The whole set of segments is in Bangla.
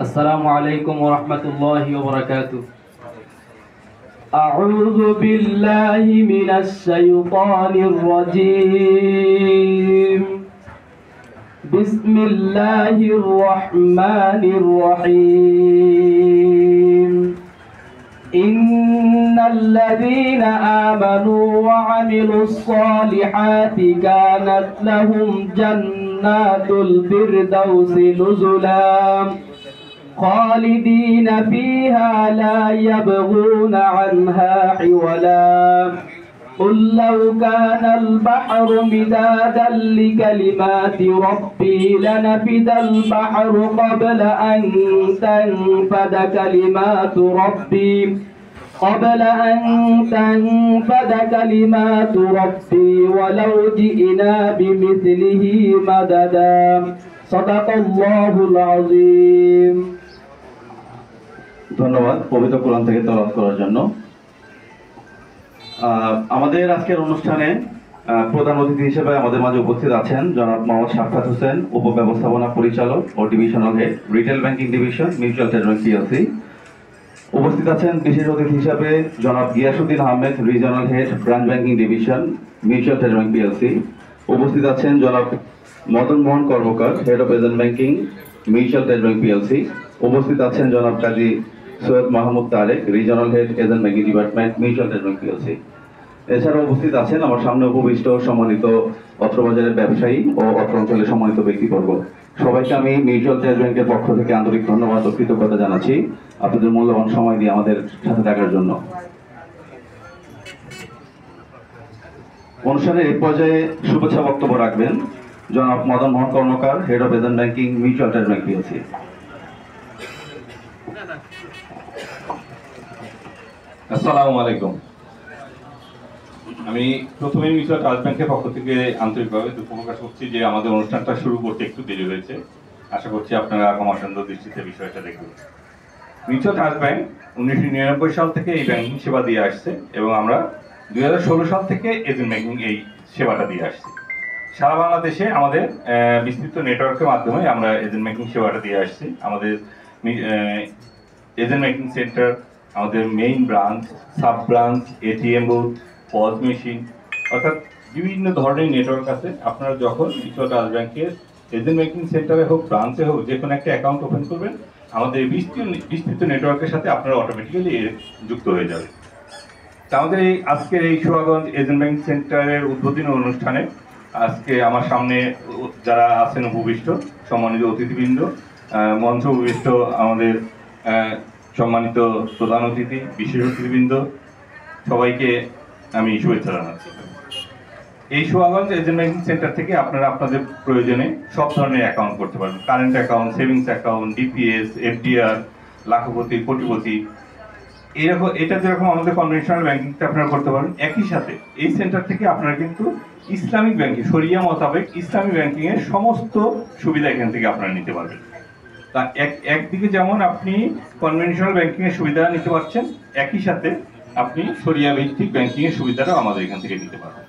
السلام عليكم ورحمة الله وبركاته. أعوذ بالله من الشيطان الرجيم. بسم الله الرحمن الرحيم. إن الذين آمنوا وعملوا الصالحات كانت لهم جنات الفردوس نزلا خالدين فيها لا يبغون عنها حولا. قل لو كان البحر مدادا لكلمات ربي لنفد البحر قبل أن تنفد كلمات ربي ولو جئنا بمثله مددا. صدق الله العظيم. ধন্যবাদ পবিত্র কোরআন থেকে তেলাওয়াত করার জন্য। আমাদের আজকের অনুষ্ঠানে প্রধান অতিথি হিসেবে আমাদের মাঝে উপস্থিত আছেন জনাব মোহাম্মদ শাফকাত হোসেন, উপব্যবস্থাপনা পরিচালক ও divisional head, retail banking division, mutual trade bank PLC. উপস্থিত আছেন বিশেষ অতিথি হিসাবে জনাব Giasuddin Ahmed, regional head, branch banking division, mutual trade bank PLC. উপস্থিত আছেন জনাব Madan Mohan Karmakar, head of agent banking, mutual trade bank PLC. উপস্থিত আছেন জনাব Kazi Syed Mahmud Tareq, regional head, agent banking department, mutual trade bank PLC. এছাড়াও উপস্থিত আছেন আমার সামনে উপবিষ্ট সম্মানিত অত্রবাজারের ব্যবসায়ী ও অত্র অঞ্চলের সম্মানিত ব্যক্তিবর্গ। সবাইকে আমি মিউচুয়াল ট্রেড ব্যাংকের পক্ষ থেকে আন্তরিক ধন্যবাদ ও কৃতজ্ঞতা জানাচ্ছি আপনাদের মূল্যবান সময় দিয়ে আমাদের সাথে থাকার জন্য। অনুষ্ঠানের এই পর্যায়ে শুভেচ্ছা বক্তব্য রাখবেন জনাব Madan Mohan Karmakar, head of agent banking, mutual trade bank PLC. আসসালামু আলাইকুম। আমি প্রথমে মিউচুয়াল ট্রাস্ট ব্যাংকের পক্ষ থেকে আন্তরিকভাবে দুঃখ প্রকাশ করছি যে আমাদের অনুষ্ঠানটা শুরু করতে একটু দেরি হয়েছে। আশা করছি আপনারা ক্ষমাসুন্দর দৃষ্টিতে বিষয়টা দেখবেন। মিউচুয়াল ট্রাস্ট ব্যাংক 1999 সাল থেকে এই ব্যাংকিং সেবা দিয়ে আসছে এবং আমরা 2016 সাল থেকে এজেন্ট ব্যাংকিং এই সেবাটা দিয়ে আসছি। সারা বাংলাদেশে আমাদের বিস্তৃত নেটওয়ার্কের মাধ্যমে আমরা এজেন্ট ব্যাংকিং সেবাটা দিয়ে আসছি। আমাদের এজেন্ট ব্যাংকিং সেন্টার, আমাদের main branch, sub branch, ATM booth, pause machine, অর্থাৎ বিভিন্ন ধরনের নেটওয়ার্ক আছে। আপনারা যখন মিউচুয়াল ট্রাস্ট ব্যাংকের এজেন্ট ব্যাংকিং সেন্টারে হোক, ব্রাঞ্চে হোক, যে কোনো একটা অ্যাকাউন্ট ওপেন করবেন, আমাদের বিস্তৃত নেটওয়ার্কের সাথে আপনারা অটোমেটিক্যালি যুক্ত হয়ে যাবে। তা আমাদের এই আজকের এই সুয়াগঞ্জ এজেন্ট ব্যাংকিং সেন্টারের উদ্বোধনী অনুষ্ঠানে আজকে আমার সামনে যারা আছেন উপবিষ্ট সম্মানিত অতিথিবৃন্দ, মঞ্চ উপবিষ্ট আমাদের সম্মানিত প্রধান অতিথি, বিশেষ অতিথিবৃন্দ, সবাইকে আমি শুভেচ্ছা জানাচ্ছি। এই সুয়াগঞ্জ এজেন্ট ব্যাংকিং সেন্টার থেকে আপনারা আপনাদের প্রয়োজনে সব ধরনের অ্যাকাউন্ট করতে পারবেন। Current account, savings account, DPS, FDR, lakhpati, কোটিপতি, এরকম এটা যেরকম আমাদের কনভেনশনাল ব্যাংকিংটা আপনারা করতে পারেন, একই সাথে এই সেন্টার থেকে আপনারা কিন্তু ইসলামিক ব্যাংকিং, শরিয়া মোতাবেক ইসলামিক ব্যাংকিং এর সমস্ত সুবিধা এখান থেকে আপনারা নিতে পারবেন। তা একদিকে যেমন আপনি কনভেনশনাল ব্যাংকিং এর সুবিধা নিতে পারছেন, একই সাথে আপনি শরিয়া ভিত্তিক ব্যাংকিং এর সুবিধাটাও আমাদের এখান থেকে নিতে পারবেন।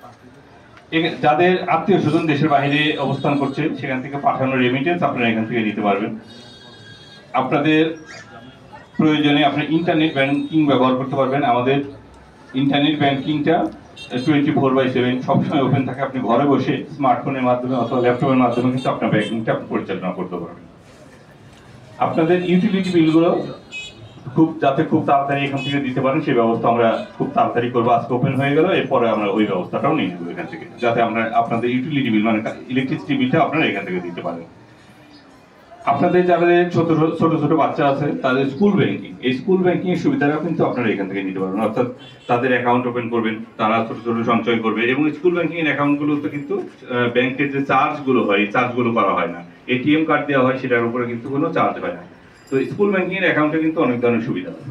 যাদের আত্মীয় স্বজন দেশের বাইরে অবস্থান করছে, সেখান থেকে পাঠানো রেমিটেন্স আপনারা এখান থেকে নিতে পারবেন। আপনাদের প্রয়োজনে আপনি ইন্টারনেট ব্যাংকিং ব্যবহার করতে পারবেন। আমাদের ইন্টারনেট ব্যাংকিংটা 24/7 সবসময় ওপেন থাকে। আপনি ঘরে বসে স্মার্টফোনের মাধ্যমে অথবা ল্যাপটপের মাধ্যমে কিন্তু আপনার ব্যাংকিংটা পরিচালনা করতে পারবেন। আপনাদের ইউটিলিটি বিলগুলো যাতে খুব তাড়াতাড়ি এখান থেকে দিতে পারেন সেই ব্যবস্থা আমরা খুব তাড়াতাড়ি করবো। আজকে ওপেন হয়ে গেল, এরপরে আমরা ওই ব্যবস্থাটাও নিয়ে নেবো এখান থেকে, যাতে আমরা আপনাদের ইউটিলিটি বিল মানে ইলেকট্রিসিটি বিলটা আপনারা এখান থেকে দিতে পারেন। আপনাদের যাদের ছোট ছোট বাচ্চা আছে তাদের স্কুল ব্যাংকিং, এই স্কুল ব্যাংকিং এর সুবিধাটাও কিন্তু আপনারা এখান থেকে নিতে পারবেন। অর্থাৎ তাদের অ্যাকাউন্ট ওপেন করবেন, তারা ছোট ছোট সঞ্চয় করবে এবং স্কুল ব্যাংকিং এর অ্যাকাউন্টগুলোতে কিন্তু ব্যাংকের যে চার্জগুলো হয়, এই চার্জগুলো করা হয় না। এটিএম কার্ড দেওয়া হয়, সেটার উপরে কিন্তু কোনো চার্জ হয় না। তো স্কুল ব্যাংকিং এর অ্যাকাউন্টে কিন্তু অনেক ধরনের সুবিধা আছে।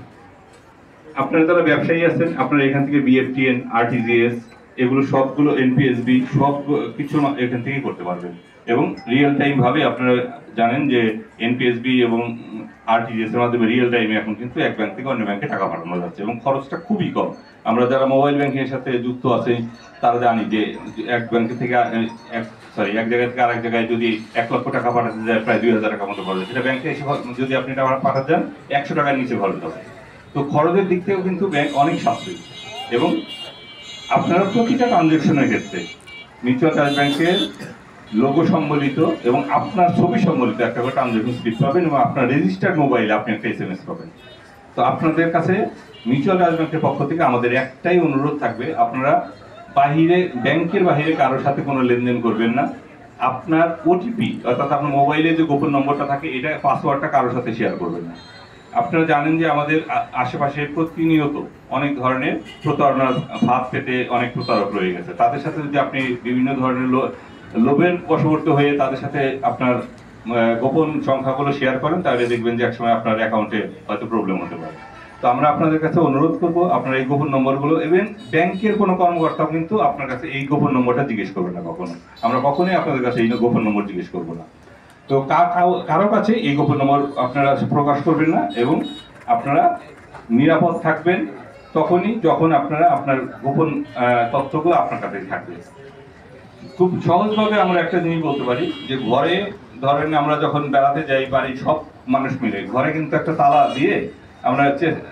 আপনারা যারা ব্যবসায়ী আছেন, আপনারা এখান থেকে বিএফটিএন, আরটিজিএস, এগুলো সবগুলো, এনপিএসবি, সব কিছু এখান থেকেই করতে পারবেন। এবং রিয়েল টাইম ভাবে আপনারা জানেন যে এনপিএসবি এবং আরটিজিএস এর মাধ্যমে রিয়েল টাইমে এখন কিন্তু এক ব্যাংক থেকে অন্য ব্যাংকে টাকা পাঠানো যাচ্ছে এবং খরচটা খুবই কম। আমরা যারা মোবাইল ব্যাংকিং এর সাথে যুক্ত আছে তারা জানি যে এক ব্যাংক থেকে এক জায়গা থেকে আরেক জায়গায় যদি 1 লক্ষ টাকা পাঠাতে যায় প্রায় 2000 টাকা মতো খরচ, সেটা ব্যাংকে এসে যদি আপনি টাকা পাঠাতে যান 100 টাকার নিচে খরচ হবে। তো খরচের দিক থেকেও কিন্তু ব্যাংক অনেক সাশ্রয়ী এবং আপনারা প্রতিটা ট্রানজ্যাকশনের ক্ষেত্রে মিউচুয়াল ট্রাস্ট ব্যাংকের লোগো সম্বলিত এবং আপনার ছবি সম্বলিত একটা করে ট্রানজ্যাকশন স্লিপ পাবেন এবং আপনার রেজিস্টার্ড মোবাইলে আপনি একটা SMS পাবেন। তো আপনাদের কাছে মিউচুয়াল ট্রাস্ট ব্যাংকের পক্ষ থেকে আমাদের একটাই অনুরোধ থাকবে, আপনারা ব্যাংকের বাহিরে কারোর সাথে কোনো লেনদেন করবেন না। আপনার ওটিপি অর্থাৎ আপনার মোবাইলে যে গোপন নম্বরটা থাকে এটা পাসওয়ার্ডটা কারোর সাথে শেয়ার করবেন না। আপনারা জানেন যে আমাদের আশেপাশে প্রতিনিয়ত অনেক ধরনের প্রতারণার ফাঁদ পেতে অনেক প্রতারক রয়ে গেছে। তাদের সাথে যদি আপনি বিভিন্ন ধরনের লোভের বশবর্তী হয়ে তাদের সাথে আপনার গোপন সংখ্যাগুলো শেয়ার করেন, তাহলে দেখবেন যে একসময় আপনার অ্যাকাউন্টে হয়তো প্রবলেম হতে পারে। তো আমরা আপনাদের কাছে অনুরোধ করব, আপনার এই গোপন নম্বরগুলো এবং ব্যাংকের কোনো কর্মকর্তাও কিন্তু আপনার কাছে এই গোপন নম্বরটা জিজ্ঞেস করবে না কখনো। আমরা কখনোই আপনাদের কাছে এই গোপন নম্বর জিজ্ঞেস করবো না। তো কারো কাছে এই গোপন নম্বর আপনারা প্রকাশ করবেন না এবং আপনারা নিরাপদ থাকবেন তখনই যখন আপনারা আপনার গোপন তথ্যগুলো আপনার কাছে থাকবে। খুব সহজভাবে আমরা একটা জিনিস বলতে পারি যে ঘরে ধরেন আমরা যখন বেড়াতে যাই বাড়ির সব মানুষ মিলে, ঘরে কিন্তু একটা তালা দিয়ে আমরা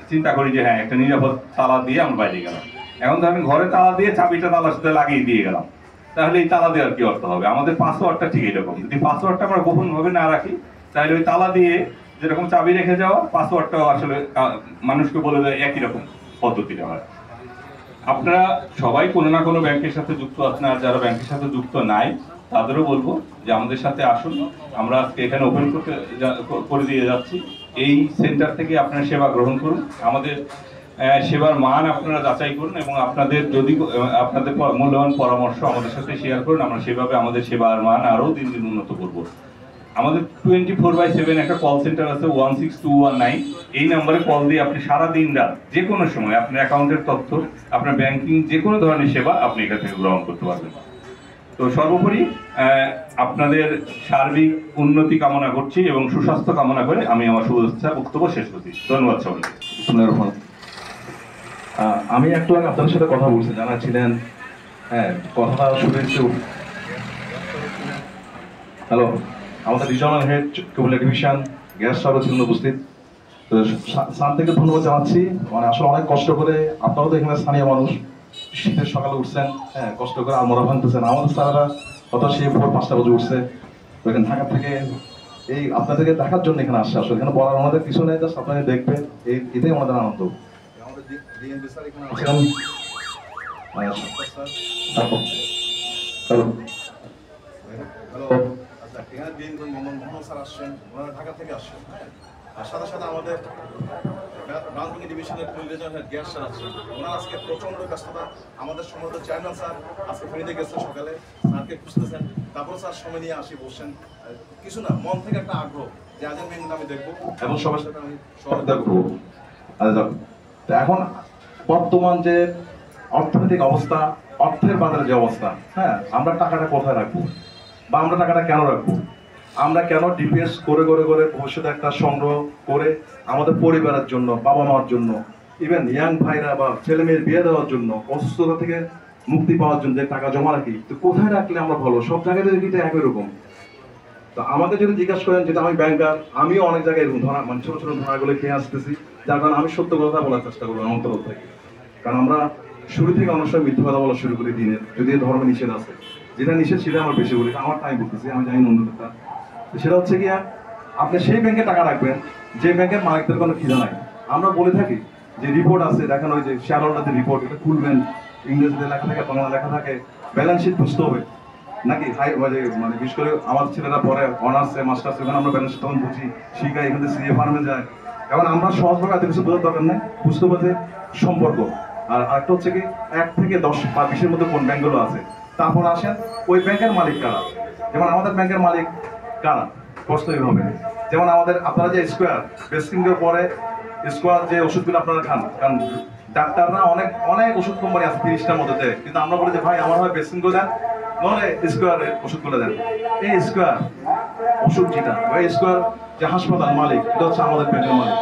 চিন্তা করি যে হ্যাঁ একটা নিরাপদ তালা দিয়ে আমরা বাইরে গেলাম। এখন ধরেন ঘরে তালা দিয়ে চাবিটা তালার সাথে লাগিয়ে দিয়ে গেলাম, তাহলে এই তালা দেওয়ার কি অর্থ হবে? আমাদের পাসওয়ার্ডটা ঠিক এরকম, যদি পাসওয়ার্ডটা আমরা গোপন ভাবে না রাখি তাহলে ওই তালা দিয়ে যেরকম চাবি রেখে যাওয়া, পাসওয়ার্ডটাও আসলে মানুষকে বলে দেয় একই রকম পদ্ধতিটা হয়। আপনারা সবাই কোনো না কোনো ব্যাংকের সাথে যুক্ত আছেন, আর যারা ব্যাংকের সাথে যুক্ত নাই তাদেরও বলবো যে আমাদের সাথে আসুন। আমরা আজকে এখানে ওপেন করে দিয়ে যাচ্ছি। এই সেন্টার থেকে আপনারা সেবা গ্রহণ করুন, আমাদের সেবার মান আপনারা যাচাই করুন এবং আপনাদের যদি আপনাদের মূল্যবান পরামর্শ আমাদের সাথে শেয়ার করুন। আমরা সেভাবে আমাদের সেবার মান আরও দিন দিন উন্নত করব। আমাদের 24/7 একটা কল সেন্টার আছে 16219। এই নাম্বারে কল দিয়ে আপনি সারা দিন রাত যে কোনো সময় আপনার অ্যাকাউন্টের তথ্য, আপনার ব্যাংকিং যে কোনো ধরনের সেবা আপনি এখান থেকে গ্রহণ করতে পারবেন। তো সর্বোপরি আপনাদের সার্বিক উন্নতি কামনা করছি এবং সুস্বাস্থ্য কামনা করে আমি আমার শুভেচ্ছা বক্তব্য শেষ করছি। ধন্যবাদ সবাইকে। আমি একটু আগে আপনাদের সাথে কথা বলছি, জানা ছিলেন হ্যাঁ কথাটা শুনে হ্যালো আমাদের regional head Comilla division gas service ছিলেন উপস্থিত। তো স্যার থেকে ধন্যবাদ জানাচ্ছি, মানে আসলে অনেক কষ্ট করে আপনারাও তো এখানে স্থানীয় মানুষ, শীতের সকালে উঠছেন, হ্যাঁ কষ্ট করে আলমোড়া ভাঙতেছেন। আমাদের স্যাররা হয়তো সে ভোর 5টা বাজে উঠছে, তো এখানে ঢাকা থেকে এই আপনাদেরকে দেখার জন্য এখানে আসছে। আসলে এখানে বলার আমাদের কিছু নেই, জাস্ট আপনারা দেখবেন, এটাই আমাদের আনন্দ। ঢাকা থেকে আসছেন, আর সাথে সাথে আমাদের ব্রাঞ্চ ডিভিশনের গ্যাস স্যার আছেন, ওনার আজকে প্রচন্ড ব্যস্ততা। আমাদের সম্মানিত চেয়ারম্যান স্যার আজকে ফেরিতে গেছেন, সকালে স্যারকে খুঁজতেছেন, তারপর স্যার সময় নিয়ে আসি বসছেন। কিছু না, মন থেকে একটা আগ্রহ যে আজের মেনু আমি দেখবো এবং সবার সাথে আমি সহযোগিতা করবো। এখন বর্তমান যে অর্থনৈতিক অবস্থা, অর্থের বাজারে যে অবস্থা, হ্যাঁ আমরা টাকাটা কোথায় রাখবো বা আমরা টাকাটা কেন রাখবো? আমরা কেন ডিপিএস করে করে করে ভবিষ্যতে একটা সংগ্রহ করে আমাদের পরিবারের জন্য, বাবা মার জন্য, ইভেন ইয়াং ভাইরা বা ছেলে মেয়ের বিয়ে দেওয়ার জন্য, অসুস্থতা থেকে মুক্তি পাওয়ার জন্য যে টাকা জমা রাখি, তো কোথায় রাখলে আমরা ভালো? সব জায়গায় কিন্তু একই রকম। তো আমাকে যদি জিজ্ঞাসা করেন, যেটা আমি ব্যাংকার, আমিও অনেক জায়গায় এরকম ধরা, মানে ছোট ছোট ধরাগুলো খেয়ে আসতেছি, যার কারণে আমি সত্য কথা বলার চেষ্টা করবো আমার তরফ থেকে। কারণ আমরা শুরু থেকে অনেক সময় মিথ্যা কথা বলা শুরু করি দিনের, যদি ধর্মে নিষেধ আছে, যেটা নিষেধ সেটা আমার বেশি বলি, আমার টাইম বলতেছি, আমি জানি অন্যটা। সেটা হচ্ছে গিয়া আপনি সেই ব্যাংকে টাকা রাখবেন যে ব্যাংকের মালিকদের কোনো খিদা নাই। আমরা বলে থাকি যে রিপোর্ট আছে, দেখেন ওই যে শেয়ার হোল্ডারদের রিপোর্ট, এটা খুলবেন, ইংরেজিতে লেখা থাকে, বাংলা লেখা থাকে, ব্যালেন্স শিট বুঝতে হবে নাকি হাই, মানে বিশেষ করে আমার ছেলেরা পরে অনার্সে মাস্টার্সে, ওখানে আমরা ব্যালেন্স শিট তখন বুঝি, শিখাই, এখান থেকে সিএ ফার্মে যায়। এখন আমরা সহজভাবে এত কিছু বোঝার দরকার নেই, বুঝতে পারছে সম্পর্ক। আর আরেকটা হচ্ছে কি 1 থেকে 10 বা 20-এর মধ্যে কোন ব্যাংকগুলো আছে, তারপর আসেন ওই ব্যাংকের মালিক কারা। যেমন আমাদের ব্যাংকের মালিক কারা প্রশ্ন এইভাবে, যেমন আমাদের আপনারা যে স্কোয়ার বেসকিংয়ের পরে স্কোয়ার যে ওষুধগুলো আপনারা খান, কারণ ডাক্তাররা অনেক অনেক ওষুধ কোম্পানি আছে 30টার মধ্যে, কিন্তু আমরা বলি যে ভাই আমার হয় বেসকিং দেন, নলে স্কোয়ারে ওষুধগুলো দেন। এই স্কোয়ার ওষুধ যেটা, ওই স্কোয়ার যে হাসপাতাল মালিক, এটা হচ্ছে আমাদের ব্যাংকের মালিক।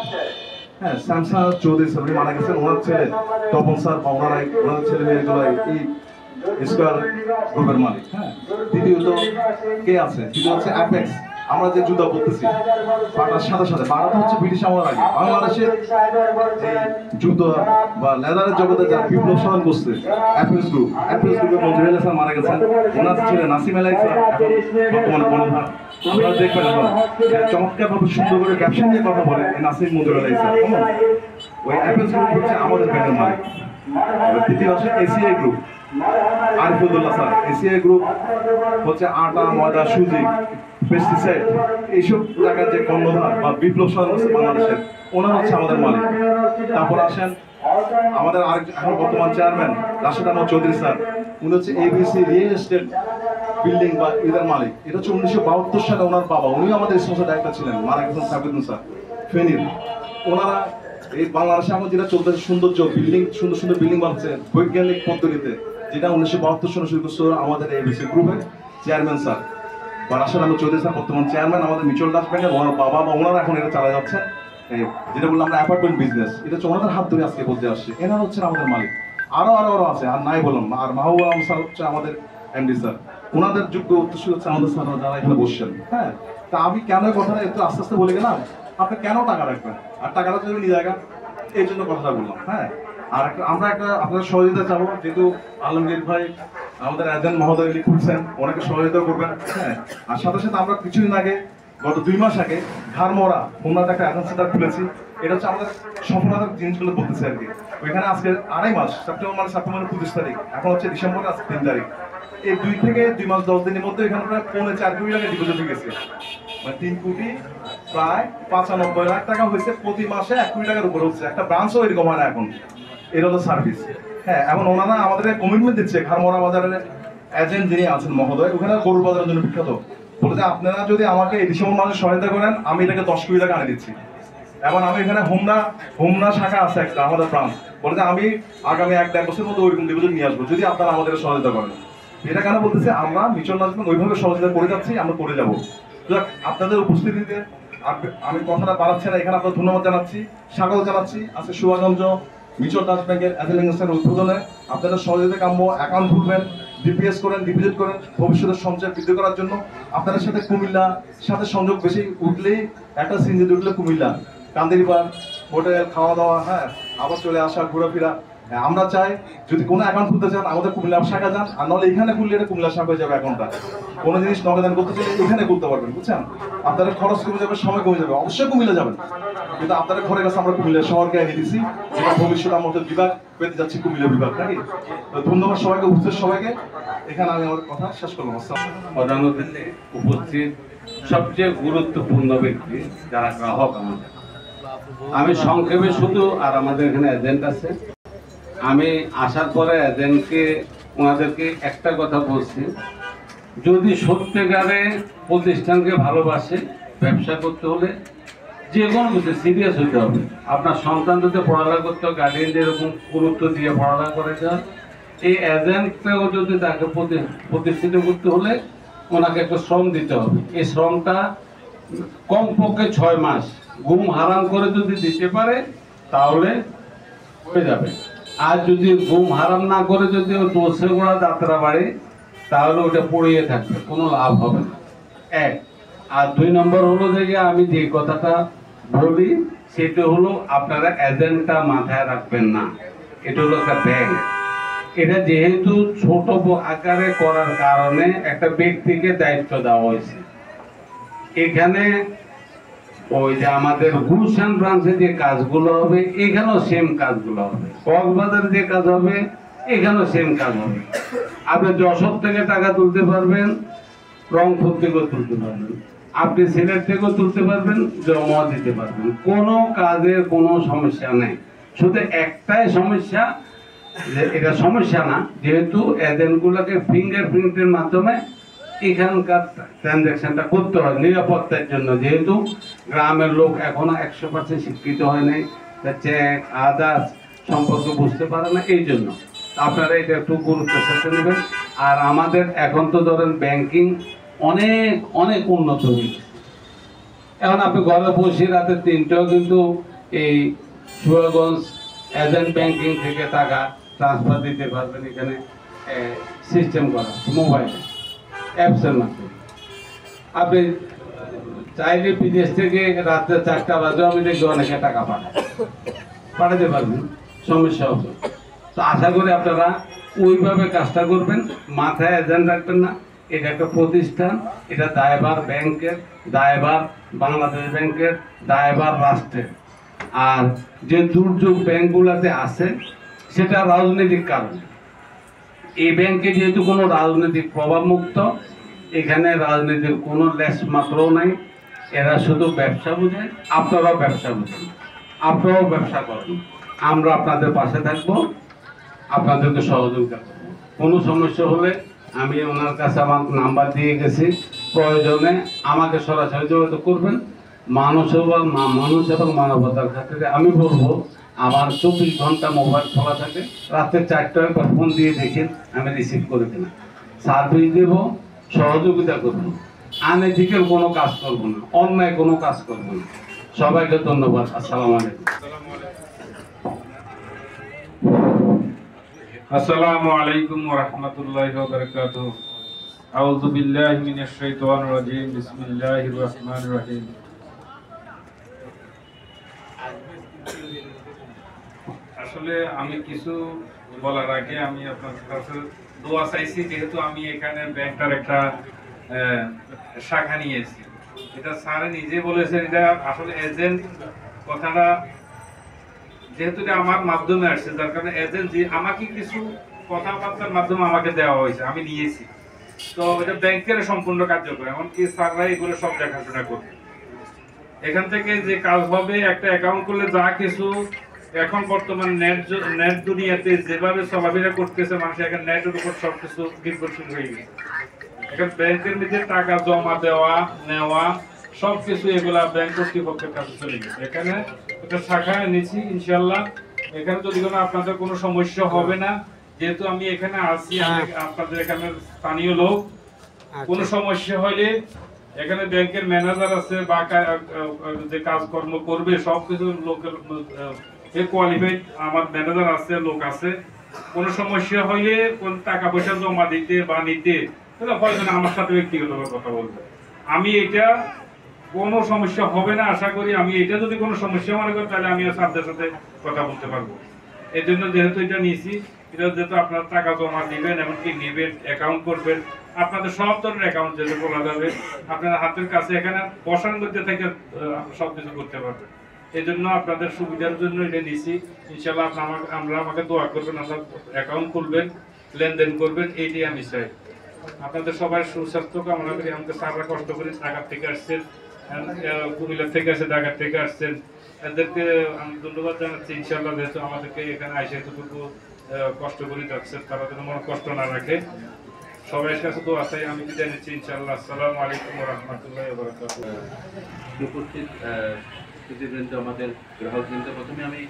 হ্যাঁ, শামসা চৌধুরী স্যার মারা গেছেন, ওনার ছেলে তপন স্যার বা ওনারাই, ওনার ছেলে মেয়েগুলো এই স্কোয়ার গ্রুপের মালিক। হ্যাঁ, দ্বিতীয়ত কে আছে? দ্বিতীয় হচ্ছে অ্যাপেক্স। আমরা যে যুদ্ধ করতেছি বাটার সাথে সাথে, বাটা হচ্ছে ব্রিটিশ আমলের আগে বাংলাদেশের এই যুদ্ধ বা লেদারের জগতে যারা বিপ্লব সাধন করছে অ্যাপেক্স গ্রুপ, অ্যাপেক্স গ্রুপের মন্ত্রী স্যার মারা গেছেন, ওনার ছেলে নাসিম এলাই স্যার এখন বর্তমানে কর্ণধার। আপনারা দেখবেন এখন চমৎকার ভাবে সুন্দর করে ব্যবসা নিয়ে কথা বলে এই নাসিম মন্ত্রী এলাই স্যার। কেমন? ওই অ্যাপেক্স গ্রুপ হচ্ছে আমাদের ব্যাংকের মালিক। দ্বিতীয় হচ্ছে ACI group, Arifuddullah sir. ACI group হচ্ছে আটা, ময়দা, সুজি, পেস্টিসাইড, এইসব জায়গার যে কর্ণধার বা বিপ্লব সাধন করছে বাংলাদেশের, ওনার হচ্ছে আমাদের মালিক। তারপর আসেন আমাদের আরেক এখন বর্তমান চেয়ারম্যান রাশেদ আহমদ চৌধুরী স্যার, উনি হচ্ছে এবিসি রিয়েল এস্টেট বিল্ডিং বা এদের মালিক। এটা হচ্ছে 1972 সালে ওনার বাবা, উনিও আমাদের স্পন্সর ডাইরেক্টর ছিলেন, মারা গেছেন সাবিদুল স্যার ফেনীর। ওনারা এই বাংলাদেশে এখন যেটা চলতেছে সৌন্দর্য বিল্ডিং, সুন্দর সুন্দর বিল্ডিং বানাচ্ছে বৈজ্ঞানিক পদ্ধতিতে, যেটা 1972 সালে শুরু করছে আমাদের এবিসি গ্রুপের চেয়ারম্যান স্যার বা রাশেদ আহমদ চৌধুরী স্যার, বর্তমান চেয়ারম্যান আমাদের মিউচুয়াল ট্রাস্ট ব্যাংকের। ওনার বাবা বা ওনারা এখন এটা চালা যাচ্ছেন, যেটা বললাম আমরা অ্যাপার্টমেন্ট বিজনেস, এটা হচ্ছে ওনাদের হাত ধরে আজকে বলতে আসছে। এনারা হচ্ছেন আমাদের মালিক। আরো আরো আরো আছে, আর নাই বললাম। আর মাহবুব আলম স্যার হচ্ছে আমাদের এমডি স্যার, ওনাদের যোগ্য উত্তরসূরি হচ্ছে আমাদের স্যার যারা এখানে বসছেন। হ্যাঁ, তা আমি কেন কথাটা একটু আস্তে আস্তে বলে গেলাম, আপনি কেন টাকা রাখবেন আর টাকাটা যদি নিয়ে জায়গা, এই জন্য কথাটা বললাম। হ্যাঁ, আর আমরা একটা আপনাদের সহযোগিতা চাবো, যেহেতু আলমগীর ভাই আমাদের এজেন্ট মহোদয় লিখছেন, ওনাকে সহযোগিতা করবেন। হ্যাঁ, আর সাথে সাথে আমরা কিছুদিন আগে গত 2 মাস আগে ঘাড়মোড়া হোমনাতে একটা এজেন্ট সেন্টার খুলেছি। এটা হচ্ছে আমাদের সফলতার জিনিসগুলো বলতেছে আর কি। ওইখানে আজকে 2.5 মাস, সেপ্টেম্বর 25 তারিখ, এখন হচ্ছে ডিসেম্বরের আজকে 3 তারিখ। এই 2 থেকে 2 মাস 10 দিনের মধ্যে এখানে প্রায় 4.5 কোটি টাকা ডিপোজিট হয়ে গেছে। মানে 3 কোটি প্রায় 95 লাখ টাকা হয়েছে। প্রতি মাসে 1 কোটি টাকার উপর হচ্ছে। একটা ব্রাঞ্চও এরকম হয় না এখন। এর হলো সার্ভিস। হ্যাঁ, এখন ওনারা আমাদের কমিটমেন্ট দিচ্ছে। ঘাড়মোড়া বাজারের এজেন্ট যিনি আছেন মহোদয়, ওখানে গরুর বাজারের জন্য বিখ্যাত, বলে যে আপনারা যদি আমাকে এই ডিসেম্বর মাসে সহায়তা করেন, আমি এটাকে 10 কোটি টাকা আনে দিচ্ছি। এবং আমি এখানে হোমনা শাখা আছে একটা আমাদের ব্রাঞ্চ, বলে যে আমি আগামী 1-1.5 বছরের মধ্যে ওইরকম ডিপোজিট নিয়ে আসবো যদি আপনারা আমাদের সহযোগিতা করেন। এটা কেন বলতেছে, আমরা মিউচুয়াল ট্রাস্ট ওইভাবে সহযোগিতা করে যাচ্ছি, আমরা করে যাবো। আপনাদের উপস্থিতিতে আমি কথাটা বাড়াচ্ছি না, এখানে আপনার ধন্যবাদ জানাচ্ছি, স্বাগত জানাচ্ছি। আজকে সুভাষগঞ্জ মিউচুয়াল ট্রাস্ট ব্যাংকের অ্যাজেন্ট উদ্বোধনে আপনাদের সহযোগিতা কাম্য। অ্যাকাউন্ট খুলবেন, ডিপিএস করেন, ডিপোজিট করেন, ভবিষ্যতের সঞ্চয় বৃদ্ধি করার জন্য। আপনাদের সাথে কুমিল্লা সাথে সংযোগ বেশি উঠলেই, একটা সিনজি উঠলে কুমিল্লা, কান্দিরিপার, হোটেল, খাওয়া দাওয়া, হ্যাঁ, আবার চলে আসা, ঘোরাফেরা। আমরা চাই যদি কোনো অ্যাকাউন্ট খুলতে চান আমাদের কুমিল্লা শাখা যান, আর নাহলে এখানে খুললে এটা কুমিল্লা শাখা হয়ে যাবে অ্যাকাউন্টটা। কোনো জিনিস নগদান করতে চাইলে এখানে করতে পারবেন, বুঝছেন? আপনাদের খরচ কমে যাবে, সময় কমে যাবে। অবশ্যই কুমিল্লা যাবেন, কিন্তু আপনাদের ঘরের কাছে আমরা কুমিল্লা শহরকে এনে দিচ্ছি। ভবিষ্যতে আমাদের বিভাগ পেতে যাচ্ছি, কুমিল্লা বিভাগ, নাকি? তো ধন্যবাদ সবাইকে, উপস্থিত সবাইকে। এখানে আমি আমার কথা শেষ করলাম। প্রধান অতিথি উপস্থিত সবচেয়ে গুরুত্বপূর্ণ ব্যক্তি যারা গ্রাহক আমাদের, আমি সংক্ষেপে শুধু, আর আমাদের এখানে এজেন্ট আছে, আমি আসার পরে এজেন্টকে ওনাদেরকে একটা কথা বলছি, যদি সত্যিকারে প্রতিষ্ঠানকে ভালোবাসে, ব্যবসা করতে হলে যে কোনো কিছু সিরিয়াস হতে হবে। আপনার সন্তান যদি পড়ালেখা করতে হয়, গার্ডিয়ানদের এরকম গুরুত্ব দিয়ে পড়ালেখা করে যায়, এই এজেন্টকেও যদি তাকে প্রতিষ্ঠিত করতে হলে ওনাকে একটা শ্রম দিতে হবে। এই শ্রমটা কমপক্ষে 6 মাস ঘুম হারাম করে যদি দিতে পারে তাহলে হয়ে যাবে। আর যদি ঘুম হারাম না করে যদি দোষে গোড়া যাত্রা বাড়ে, তাহলে ওটা পড়িয়ে থাকবে, কোনো লাভ হবে না। 1 আর 2 নম্বর হলো যে আমি যে কথাটা বলি সেটা হলো, আপনারা এজেন্টটা মাথায় রাখবেন না। এটা হলো একটা ব্যাংক। এটা যেহেতু ছোট আকারে করার কারণে একটা ব্যক্তিকে দায়িত্ব দেওয়া হয়েছে। এখানে ওই যে আমাদের গুলশান ব্রাঞ্চে যে কাজগুলো হবে, এখানেও সেম কাজগুলো হবে। কক্সবাজারে যে কাজ হবে, এখানেও সেম কাজ হবে। আপনি যশোর থেকে টাকা তুলতে পারবেন, রংপুর থেকেও তুলতে পারবেন, আপনি সিলেট থেকেও তুলতে পারবেন, জমা দিতে পারবেন। কোনো কাজের কোনো সমস্যা নেই। শুধু একটাই সমস্যা, যে এটা সমস্যা না, যেহেতু এজেন্টগুলোকে ফিঙ্গারপ্রিন্টের মাধ্যমে এখানকার ট্রানজ্যাকশনটা করতে হয় নিরাপত্তার জন্য, যেহেতু গ্রামের লোক এখনো 100% শিক্ষিত হয় নাই, চেক আদার্স সম্পর্কে বুঝতে পারে না। এই জন্য আপনারা এটা একটু গুরুত্বের সাথে নেবেন। আর আমাদের এখন তো ধরেন ব্যাংকিং অনেক অনেক উন্নত হয়েছে। এখন আপনি ঘরে বসে রাতে 3টাও কিন্তু এই সুয়াগঞ্জ এজেন্ট ব্যাংকিং থেকে টাকা ট্রান্সফার দিতে পারবেন। এখানে সিস্টেম করা মোবাইলে অ্যাপসের মাধ্যমে। আপনি চাইলে বিদেশ থেকে রাত্রে 4টা বাজে আমি দেখি অনেকে টাকা পাঠাতে পারবেন, সমস্যা হবে। তো আশা করি আপনারা ওইভাবে কাজটা করবেন, মাথায় এজেন্ট রাখবেন না। এটা একটা প্রতিষ্ঠান, এটা দায়ভার ব্যাংকের, দায়ভার বাংলাদেশ ব্যাংকের, দায়ভার রাষ্ট্রের। আর যে দুর্যোগ ব্যাংকগুলোতে আছে সেটা রাজনৈতিক কারণে। এই ব্যাংকে যেহেতু কোনো রাজনৈতিক প্রভাব মুক্ত, এখানে রাজনীতির কোনো লেশ মাত্রও নাই। এরা শুধু ব্যবসা বোঝায়, আপনারাও ব্যবসা বুঝেন, আপনারাও ব্যবসা করেন। আমরা আপনাদের পাশে থাকবো, আপনাদেরকে সহযোগিতা করবো। কোনো সমস্যা হলে আমি ওনার কাছে আমার নাম্বার দিয়ে গেছি, প্রয়োজনে আমাকে সরাসরি যোগাযোগ করবেন। মানুষ এবং মানবতার ক্ষেত্রে আমি বলবো আমার 24 ঘন্টা মোবাইল খোলা থাকে। রাত্রে 4টায় ফোন দিয়ে দেখেন আমি রিসিভ করে কিনা। সার্ভিস দেব, সহযোগিতা করবো, আনএথিক্যাল কোনো কাজ করবো না, অন্যায় কোনো কাজ করবো না। সবাইকে ধন্যবাদ। আসসালামু আলাইকুম। আসসালামু আলাইকুম ওয়া রাহমাতুল্লাহি ওয়া বারাকাতুহু। আউযু বিল্লাহি মিনাশ শাইতানির রাজীম। বিসমিল্লাহির রাহমানির রহিম। আসলে আমি কিছু বলার আগে আমি আপনাদের কাছে দোয়া চাইছি, যেহেতু আমি এখানে ব্যাংকটার একটা শাখা নিয়েছি। এটা স্যার নিজে বলেছেন, এটা আসলে এজেন্ট কথাটা যেহেতু এটা আমার মাধ্যমে আসছে, যার কারণে এজেন্ট যে আমাকে কিছু কথাবার্তার মাধ্যমে আমাকে দেওয়া হয়েছে, আমি নিয়েছি। তো এটা ব্যাংকের সম্পূর্ণ কার্যক্রম, এমনকি স্যাররা এগুলো সব দেখাশোনা করবে। এখান থেকে যে কাজ হবে, একটা অ্যাকাউন্ট করলে যা কিছু এখন বর্তমান নেট দুনিয়াতে যেভাবে চলাফেরা করতেছে মানুষ, এখন নেটের উপর সবকিছু নির্ভরশীল হয়ে গেছে। এখন ব্যাংকের মধ্যে টাকা জমা দেওয়া নেওয়া সবকিছু এগুলা ব্যাংক কর্তৃপক্ষের কাছে চলে গেছে। এখানে একটা শাখা নিচ্ছি ইনশাল্লাহ। এখানে যদি কোনো আপনাদের কোনো সমস্যা হবে না, যেহেতু আমি এখানে আছি, আপনাদের এখানে স্থানীয় লোক। কোনো সমস্যা হলে এখানে ব্যাংকের ম্যানেজার আছে বা যে কাজকর্ম করবে সবকিছু লোকের কোয়ালিফাইড আমার ম্যানেজার আছে, লোক আছে। কোনো সমস্যা হইলে কোন টাকা পয়সা জমা দিতে বা নিতে প্রয়োজন আমার সাথে ব্যক্তিগতভাবে কথা বলবে। আমি এটা কোনো সমস্যা হবে না আশা করি। আমি এটা যদি কোনো সমস্যা মনে করি তাহলে আমি স্যারদের সাথে কথা বলতে পারবো। এই জন্য যেহেতু এটা নিয়েছি, এটা যেহেতু আপনার টাকা জমা দিবেন, এমনকি নেবেন, অ্যাকাউন্ট করবেন, আপনাদের সব ধরনের অ্যাকাউন্ট যেটা বলা যাবে আপনার হাতের কাছে, এখানে বসার মধ্যে থেকে সবকিছু করতে পারবেন। এই জন্য আপনাদের সুবিধার জন্য এটা নিয়েছি। ইনশাল্লাহ আমরা আমাকে দোয়া করবেন, আপনার অ্যাকাউন্ট খুলবেন, লেনদেন করবেন, এইটাই আমি চাই। আপনাদের সবাই সুস্বাস্থ্য কামনা করি। আমাদের স্যাররা কষ্ট করে ঢাকা থেকে আসছেন, কুমিল্লা থেকে আসছে, ঢাকা থেকে আসছেন, এদেরকে আমি ধন্যবাদ জানাচ্ছি। ইনশাল্লাহ যেহেতু আমাদেরকে এখানে আসে এতটুকু কষ্ট করে যাচ্ছেন, তারা যেন মনে কষ্ট না রাখে। সবাই কাছে তো আসাই আমি বিদায় নিচ্ছি ইনশাল্লাহ। আসসালামু আলাইকুম ওয়া রাহমাতুল্লাহি ওয়া বারাকাতুহু। উপস্থিত সুধীবৃন্দ, আমাদের গ্রাহকবৃন্দ, প্রথমে আমি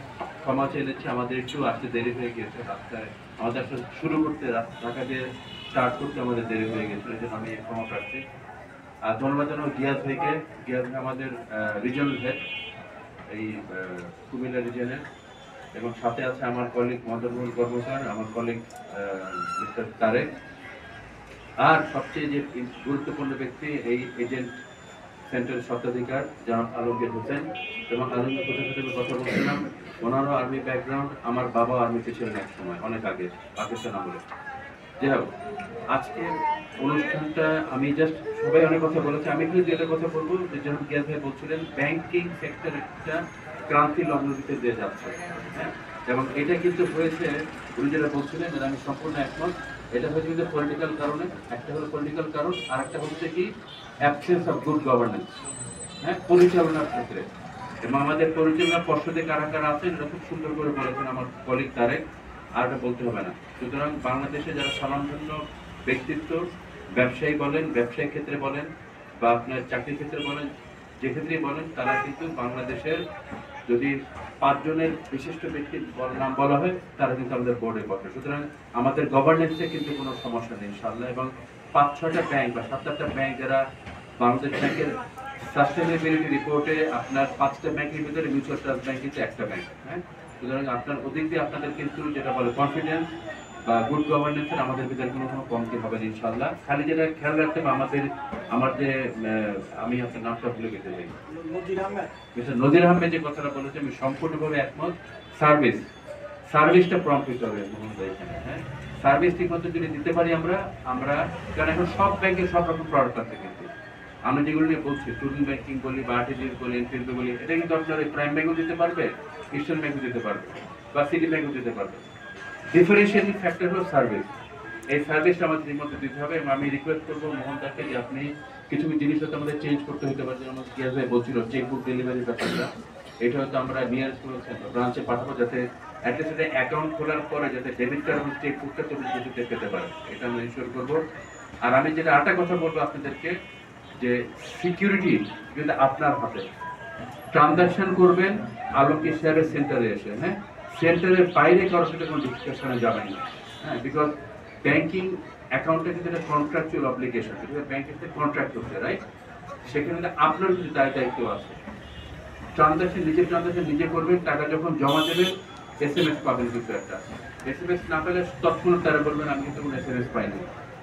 ক্ষমা চেয়ে নিচ্ছি, আমাদের একটু আসতে দেরি হয়ে গেছে। রাস্তায় আমাদের আসলে শুরু করতে, ঢাকা দিয়ে স্টার্ট করতে আমাদের দেরি হয়ে গেছে, এই জন্য আমি ক্ষমা প্রার্থী। আর ধন্যবাদ জানাবো গিয়াস ভাইকে। গিয়াস ভাই আমাদের রিজিয়নাল হেড এই কুমিল্লা রিজিয়নের, এবং সাথে আছে আমার কলিগ মদরুল কর্মকার, আমার কলিগ মিস্টার তারেক, আর সবচেয়ে যে গুরুত্বপূর্ণ ব্যক্তি এই এজেন্ট সেন্টারের স্বত্বাধিকার জনাব আলমগীর হোসেন। এবং আলমগীর হোসেনের সাথে কথা বলছিলাম, ওনারও আর্মি ব্যাকগ্রাউন্ড, আমার বাবা আর্মিতে ছিলেন এক সময়, অনেক আগে, পাকিস্তান আমলে। যাই হোক, আজকের অনুষ্ঠানটা আমি জাস্ট, সবাই অনেক কথা বলেছে, আমি একটু যেটা কথা বলবো, যে যেমন গিয়াস ভাই বলছিলেন, ব্যাংকিং সেক্টর একটা ক্রান্তি লগ্নটিতে দিয়ে যাচ্ছে। হ্যাঁ, এবং এটা কিন্তু হয়েছে, উনি যেটা বলছিলেন আমি সম্পূর্ণ একমত। এটা হয়েছে কিন্তু পলিটিক্যাল কারণে। একটা হলো পলিটিক্যাল কারণ, আর একটা হচ্ছে কি অ্যাবসেন্স অফ গুড গভর্নেন্স, হ্যাঁ, পরিচালনার ক্ষেত্রে। এবং আমাদের পরিচালনা পর্ষদে কারা কারা আছেন এটা খুব সুন্দর করে বলেছেন আমার কলিগ তারেক, আর এটা বলতে হবে না। সুতরাং বাংলাদেশে যারা স্বনামধন্য ব্যক্তিত্ব, ব্যবসায়ী বলেন, ব্যবসায়িক ক্ষেত্রে বলেন, বা আপনার চাকরির ক্ষেত্রে বলেন, যে ক্ষেত্রেই বলেন, তারা কিন্তু বাংলাদেশের যদি 5 জনের বিশিষ্ট ব্যক্তির নাম বলা হয় তারা কিন্তু আমাদের বোর্ডে বসে। সুতরাং আমাদের গভর্নেন্সে কিন্তু কোনো সমস্যা নেই ইনশাআল্লাহ। এবং 5-6টা ব্যাংক বা 7-8টা ব্যাংক যারা বাংলাদেশ ব্যাংকের সাস্টেনেবিলিটি রিপোর্টে আপনার 5টা ব্যাংকের ভিতরে মিউচুয়াল ট্রাস্ট ব্যাংক কিন্তু একটা ব্যাংক। হ্যাঁ, সুতরাং আপনার ওদিক দিয়ে আপনাদের কিন্তু যেটা বলে কনফিডেন্স বা গুড গভর্নেন্সের আমাদের ভিতরে কোনো কমতি হবে না ইনশাআল্লাহ। খালি যেটা খেয়াল রাখতে হবে আমার যে আমি আপনার নামটা ভুলে গেতে চাই, মিস্টার নজির আহমেদ যে কথাটা বলেছে আমি সম্পূর্ণভাবে একমত। সার্ভিসটা প্রম্পট হতে হবে এখানে। হ্যাঁ, সার্ভিস ঠিক মতো যদি দিতে পারি আমরা কারণ এখন সব ব্যাংকের সব রকম প্রোডাক্ট আছে, কিন্তু আমরা যেগুলো নিয়ে বলছি স্টুডেন্ট ব্যাংকিং বলি বা আরটিজিএস বলি এনপিএলবি বলি, এটা কিন্তু আপনার প্রাইম ব্যাংকও দিতে পারবে, ইস্টার্ন ব্যাংকও দিতে পারবে বা সিটি ব্যাংকও দিতে পারবে। ডিফারেন্সিয়েটিং ফ্যাক্টর হলো সার্ভিস। এই সার্ভিসটা আমাদের ঠিকমতো দিতে হবে। এবং আমি রিকোয়েস্ট করবো মোহনদাকে যে আপনি কিছু জিনিস হয়তো আমাদের চেঞ্জ করতে হতে পারে। যেমন গিয়াস ভাই বলছিল চেকবুক ডেলিভারির ব্যাপারটা, এটা হয়তো আমরা নিয়ারেস্ট ব্রাঞ্চে পাঠাবো যাতে অ্যাটলিস্ট এটা অ্যাকাউন্ট খোলার পরে যাতে ডেবিট কার্ড এবং চেকবুকটা চব্বিশ ঘন্টাতে পেতে পারে, এটা আমরা ইনশিওর করবো। আর আমি যেটা আরেকটা কথা বলবো আপনাদেরকে, যে সিকিউরিটি কিন্তু আপনার হাতে। ট্রানজাকশন করবেন আলমগীর সাহেবের সেন্টারে এসে, হ্যাঁ, সেন্টারের বাইরে কারোর সাথে কোনো ডিসকাশনে যাবেন না। হ্যাঁ, বিকজ ব্যাংকিং অ্যাকাউন্টটা কিন্তু একটা কন্ট্রাকচুয়াল অব্লিগেশন, ব্যাংকের সাথে কন্ট্রাক্ট করছে, রাইট? সেখানে আপনার কিছু দায়িত্ব আছে। নিজের ট্রানজাকশন নিজে করবেন, টাকা যখন জমা দেবেন SMS পাবেন কিন্তু একটা। SMS না পেলে তৎক্ষণাৎ তারা বলবেন আমি কিন্তু কোনো SMS পাইনি।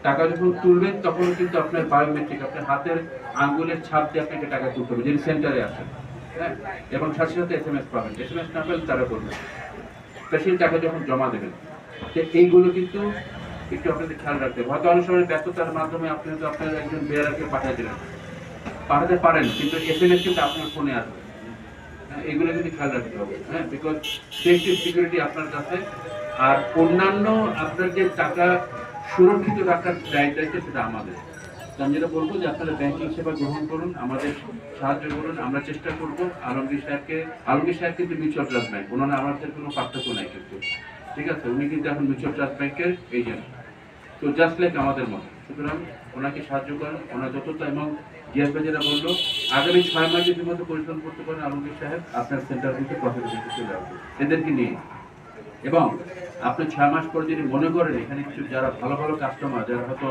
টাকা যখন তুলবেন তখন কিন্তু আপনার বায়োমেট্রিক, আপনার হাতের আঙ্গুলের ছাপ দিয়ে আপনাকে টাকা তুলতে হবে যিনি সেন্টারে আসেন। হ্যাঁ, এবং সাথে সাথে SMS পাবেন। SMS না পেলে তারা বলবেন স্পেশাল টাকা যখন জমা দেবেন। তো এইগুলো কিন্তু একটু আপনাদের খেয়াল রাখতে হবে। হয়তো অনেক সময় ব্যস্ততার মাধ্যমে আপনি হয়তো আপনার একজন বেয়ারাকে পাঠিয়ে দিলেন, পাঠাতে পারেন, কিন্তু SMS কিন্তু আপনার ফোনে আসবে। এগুলো কিন্তু খেয়াল রাখতে হবে। হ্যাঁ, বিকজ সেফটি সিকিউরিটি আপনার কাছে। আর অন্যান্য আপনার যে টাকা সুরক্ষিত রাখার দায়িত্ব সেটা আমাদের। আমি যেটা বলবো যে আপনারা ব্যাংকিং সেবা গ্রহণ করুন, আমাদের সাহায্য করুন, আমরা চেষ্টা করবো। আলমগীর সাহেব কিন্তু মিউচুয়াল ট্রাস্ট ব্যাংক, ওনারা আমাদের কোনো পার্থক্য নাই কিন্তু, ঠিক আছে? উনি কিন্তু এখন মিউচুয়াল ট্রাস্ট ব্যাংকের এজেন্ট, তো জাস্ট লাইক আমাদের মতো। সুতরাং ওনাকে সাহায্য করেন, ওনার যতটা। এবং গিয়াস ভাই যেটা বললো, আগামী 6 মাস যদি মতো পরিশ্রম করতে পারেন আলমগীর সাহেব, আপনার সেন্টার কিন্তু প্রফিটেবিলিটি চলে আসবে এদেরকে নিয়ে। এবং আপনি 6 মাস পরে যদি মনে করেন এখানে কিছু যারা ভালো ভালো কাস্টমার, যারা হয়তো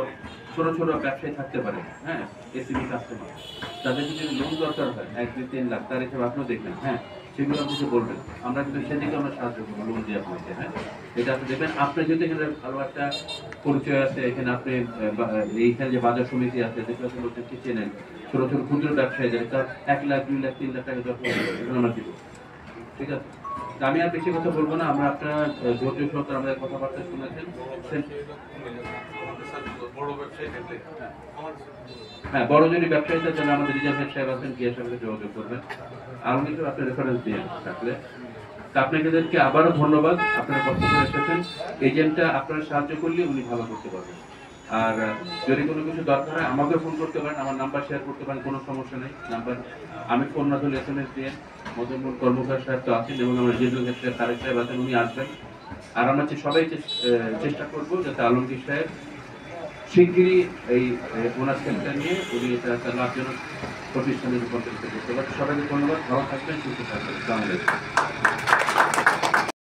ছোট ছোট ব্যবসায়ী থাকতে পারে, হ্যাঁ, এসএমই কাস্টমার, তাদের যদি লোন দরকার হয় 1-3 লাখ, তার হিসেবে আপনিও দেখবেন। হ্যাঁ, সেগুলো আপনাকে বলবেন, আমরা কিন্তু সেদিকে আমরা সাহায্য করবো, লোন দিয়ে আপনাকে। হ্যাঁ, এটা আপনি দেখবেন। আপনার যদি এখানে ভালো একটা পরিচয় আছে, এখানে আপনি এইখানে যে বাজার সমিতি আছে, যেগুলো আপনি লোককে চেনেন, ছোট ছোট ক্ষুদ্র ব্যবসায়ী যারা 1 লাখ, 2 লাখ, 3 লাখ টাকা দরকার, এগুলো আমরা দিব, ঠিক আছে? আমি আর বেশি কথা বলবো না। আমরা আপনারা ধৈর্য সহকারে আমাদের কথাবার্তা শুনেছেন। হ্যাঁ, বড় যদি ব্যবসায়ীতে তাহলে আমাদের রিজার্ভ সাহেব আছেন, গিয়ে সাহেবের যোগাযোগ করবেন। আর কিছু আপনি রেফারেন্স দিয়ে থাকলে আপনাদেরকে আবারও ধন্যবাদ। আপনারা কষ্ট করে এসেছেন। এজেন্টটা আপনারা সাহায্য করলে উনি ভালো করতে পারবেন। আর যদি কোনো কিছু দরকার হয় আমাকে ফোন করতে পারেন, আমার নাম্বার শেয়ার করতে পারেন, কোনো সমস্যা নেই। নাম্বার আমি ফোন না ধরলে SMS দিয়ে মদনমোহন কর্মকার সাহেব তো আছেন, এবং আমার জেনারেল সেক্রেটারি তারেক সাহেব আছেন, উনি আসবেন। আর আমরা সবাই চেষ্টা করবো যাতে আলমগীর সাহেব শিগগিরই এই ওনার সেন্টার নিয়ে উনি এটা একটা লাভজনক প্রতিষ্ঠানে রূপান্তরিত করতে পারেন। সবাইকে ধন্যবাদ। ভালো থাকবেন, সুস্থ থাকবেন। আসসালামু আলাইকুম।